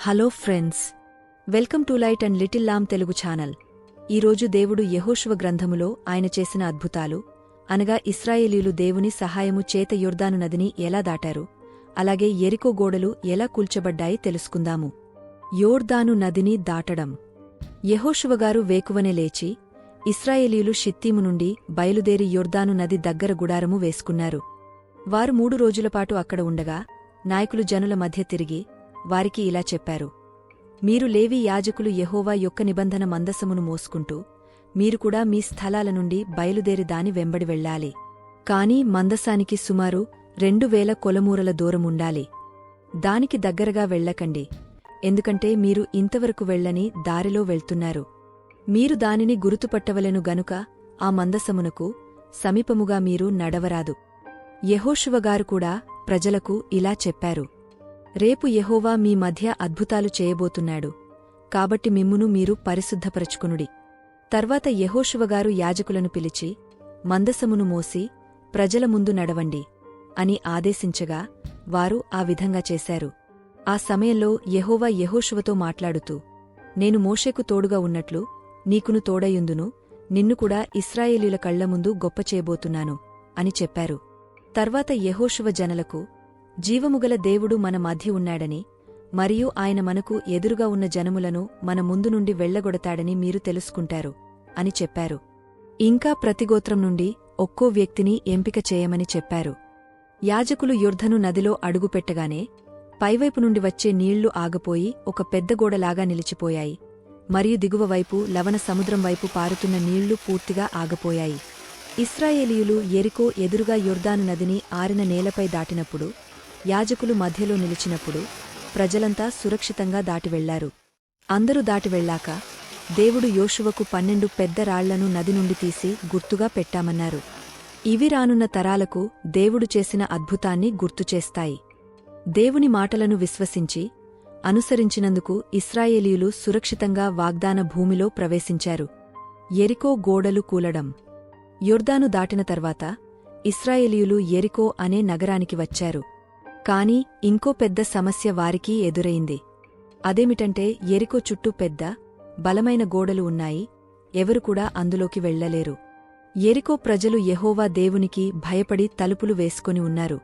Hello friends, welcome to light and little lamb Telugu channel. ఈరోజు దేవుడు యెహోషువ గ్రంథములో ఆయన చేసిన అద్భుతాలు, అనగా ఇశ్రాయేలీయులు దేవుని సహాయము చేత యొర్దాను నదిని ఎలా దాటారు, అలాగే యెరికో గోడలు ఎలా కూల్చబడ్డాయి తెలుసుకుందాము. యోర్దాను నదిని దాటడం. యెహోషువగారు వేకువనే లేచి ఇశ్రాయేలీయులు షిత్తీము నుండి బయలుదేరి యొర్దాను నది దగ్గర గుడారము వేసుకున్నారు. వారు 3 రోజులపాటు అక్కడ ఉండగా నాయకులు జనుల మధ్య తిరిగి వారికి ఇలా చెప్పారు: మీరు లేవి యాజకులు యెహోవా యొక్క నిబంధన మందసమును మోసుకుంటూ మీరు కూడా మీ స్థలాల నుండి బయలుదేరి దాని వెంబడి వెళ్ళాలి. కాని మందసానికి సుమారు 2000 కొలమూరల దూరముండాలి. దానికి దగ్గరగా వెళ్ళకండి, ఎందుకంటే మీరు ఇంతవరకు వెళ్ళని దారిలో వెళ్తున్నారు. మీరు దానిని గుర్తుపట్టవలెను గనుక ఆ మందసమునకు సమీపముగా మీరు నడవరాదు. యెహోషువగారు కూడా ప్రజలకు ఇలా చెప్పారు: రేపు యెహోవా మీ మధ్య అద్భుతాలు చేయబోతున్నాడు, కాబట్టి మిమ్మును మీరు పరిశుద్ధపరచుకునుడి. తర్వాత యెహోషువగారు యాజకులను పిలిచి మందసమును మోసి ప్రజల ముందు నడవండి అని ఆదేశించగా వారు ఆ విధంగా చేశారు. ఆ సమయంలో యెహోవా యెహోషువతో మాట్లాడుతూ, నేను మోషేకు తోడుగా ఉన్నట్లు నీకును తోడయుందును, నిన్ను కూడా ఇశ్రాయేలీయుల కళ్ల ముందు గొప్ప చేయబోతున్నాను అని చెప్పారు. తర్వాత యెహోషువ జనలకు, జీవముగల దేవుడు మన మధ్య ఉన్నాడని, మరియు ఆయన మనకు ఎదురుగా ఉన్న జనములను మన ముందు నుండి వెళ్లగొడతాడని మీరు తెలుసుకుంటారు అని చెప్పారు. ఇంకా ప్రతిగోత్రం నుండి ఒక్కో వ్యక్తిని ఎంపిక చేయమని చెప్పారు. యాజకులు యొర్దను నదిలో అడుగుపెట్టగానే పైవైపు నుండి వచ్చే నీళ్లు ఆగపోయి ఒక పెద్ద గోడలాగా నిలిచిపోయాయి, మరియు దిగువ వైపు లవణ సముద్రం వైపు పారుతున్న నీళ్లు పూర్తిగా ఆగపోయాయి. ఇశ్రాయేలీయులు యెరికో ఎదురుగా యొర్దాను నదిని ఆరిన నేలపై దాటినప్పుడు, యాజకులు మధ్యలో నిలిచినప్పుడు ప్రజలంతా సురక్షితంగా దాటివెళ్లారు. అందరూ దాటివెళ్లాక దేవుడు యోషువకు 12 పెద్ద రాళ్లను నది నుండి తీసి గుర్తుగా పెట్టామన్నారు. ఇవి రానున్న తరాలకు దేవుడు చేసిన అద్భుతాన్ని గుర్తుచేస్తాయి. దేవుని మాటలను విశ్వసించి అనుసరించినందుకు ఇశ్రాయేలీయులు సురక్షితంగా వాగ్దాన భూమిలో ప్రవేశించారు. యెరికో గోడలు కూలడం. యొర్దాను దాటిన తర్వాత ఇశ్రాయేలీయులు యెరికో అనే నగరానికి వచ్చారు. కాని ఇంకో పెద్ద సమస్య వారికి ఎదురైంది. అదేమిటంటే యెరికో చుట్టూ పెద్ద, బలమైన గోడలు ఉన్నాయి, ఎవరు కూడా అందులోకి వెళ్లలేరు. యెరికో ప్రజలు యెహోవా దేవునికి భయపడి తలుపులు వేసుకొని ఉన్నారు.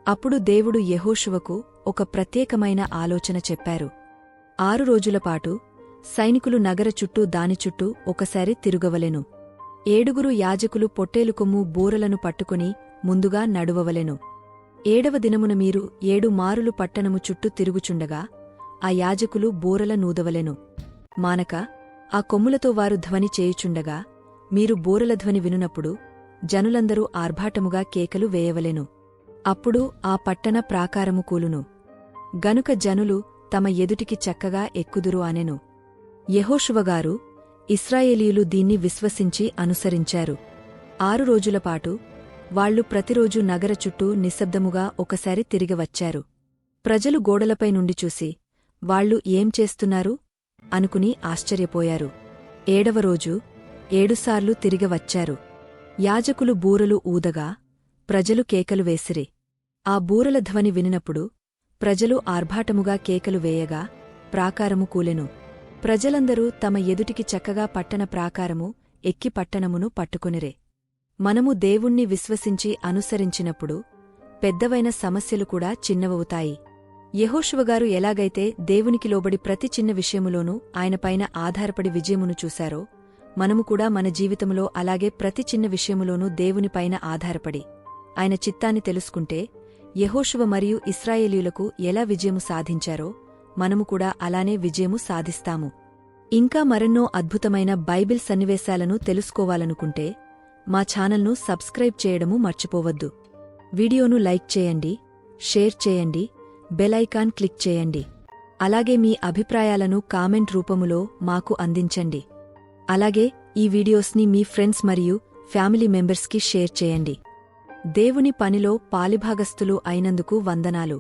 అప్పుడు దేవుడు యెహోషువకు ఒక ప్రత్యేకమైన ఆలోచన చెప్పారు. 6 రోజులపాటు సైనికులు నగర చుట్టూ దాని చుట్టూ ఒకసారి తిరుగవలెను. 7 యాజకులు పొట్టేలు కొమ్ము బూరలను పట్టుకుని ముందుగా నడువవలెను. 7వ దినమున మీరు 7 మారులు పట్టణము చుట్టూ తిరుగుచుండగా ఆ యాజకులు బూరల నూదవలెను. మానక ఆ కొమ్ములతో వారు ధ్వని చేయుచుండగా మీరు బూరల ధ్వని వినునప్పుడు జనులందరూ ఆర్భాటముగా కేకలు వేయవలెను. అప్పుడు ఆ పట్టణ ప్రాకారము కూలును. గనుక జనులు తమ ఎదుటికి చక్కగా ఎక్కుదురు అనెను. యెహోషువగారు ఇశ్రాయేలీయులు దీన్ని విశ్వసించి అనుసరించారు. 6 రోజులపాటు వాళ్లు ప్రతిరోజూ నగర చుట్టూ నిశ్శబ్దముగా ఒకసారి తిరిగివచ్చారు. ప్రజలు గోడలపై నుండి చూసి వాళ్లు ఏం చేస్తున్నారు అనుకుని ఆశ్చర్యపోయారు. 7వ రోజు 7 సార్లు తిరిగివచ్చారు. యాజకులు బూరలు ఊదగా ప్రజలు కేకలు వేసిరి. ఆ బూరల ధ్వని వినినప్పుడు ప్రజలు ఆర్భాటముగా కేకలు వేయగా ప్రాకారము కూలెను. ప్రజలందరూ తమ ఎదుటికి చక్కగా పట్టణ ప్రాకారము ఎక్కి పట్టణమును పట్టుకొనిరే. మనము దేవుణ్ణి విశ్వసించి అనుసరించినప్పుడు పెద్దవైన సమస్యలు కూడా చిన్నవవుతాయి. యెహోషువగారు ఎలాగైతే దేవునికి లోబడి ప్రతి చిన్న విషయములోనూ ఆయనపైన ఆధారపడి విజయమును చూశారో, మనము కూడా మన జీవితములో అలాగే ప్రతి చిన్న విషయములోనూ దేవునిపైన ఆధారపడి ఆయన చిత్తాన్ని తెలుసుకుంటే యెహోషువ మరియు ఇశ్రాయేలీయులకు ఎలా విజయము సాధించారో మనము కూడా అలానే విజయము సాధిస్తాము. ఇంకా మరెన్నో అద్భుతమైన బైబిల్ సన్నివేశాలను తెలుసుకోవాలనుకుంటే మా ఛానల్ను సబ్స్క్రైబ్ చేయడము మర్చిపోవద్దు. వీడియోను లైక్ చేయండి, షేర్ చేయండి, బెల్ ఐకాన్ క్లిక్ చేయండి. అలాగే మీ అభిప్రాయాలను కామెంట్ రూపములో మాకు అందించండి. అలాగే ఈ వీడియోస్ని మీ ఫ్రెండ్స్ మరియు ఫ్యామిలీ మెంబర్స్కి షేర్ చేయండి. దేవుని పనిలో పాలిభాగస్థులు అయినందుకు వందనాలు.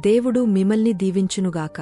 దేవుడు మిమ్మల్ని దీవించునుగాక.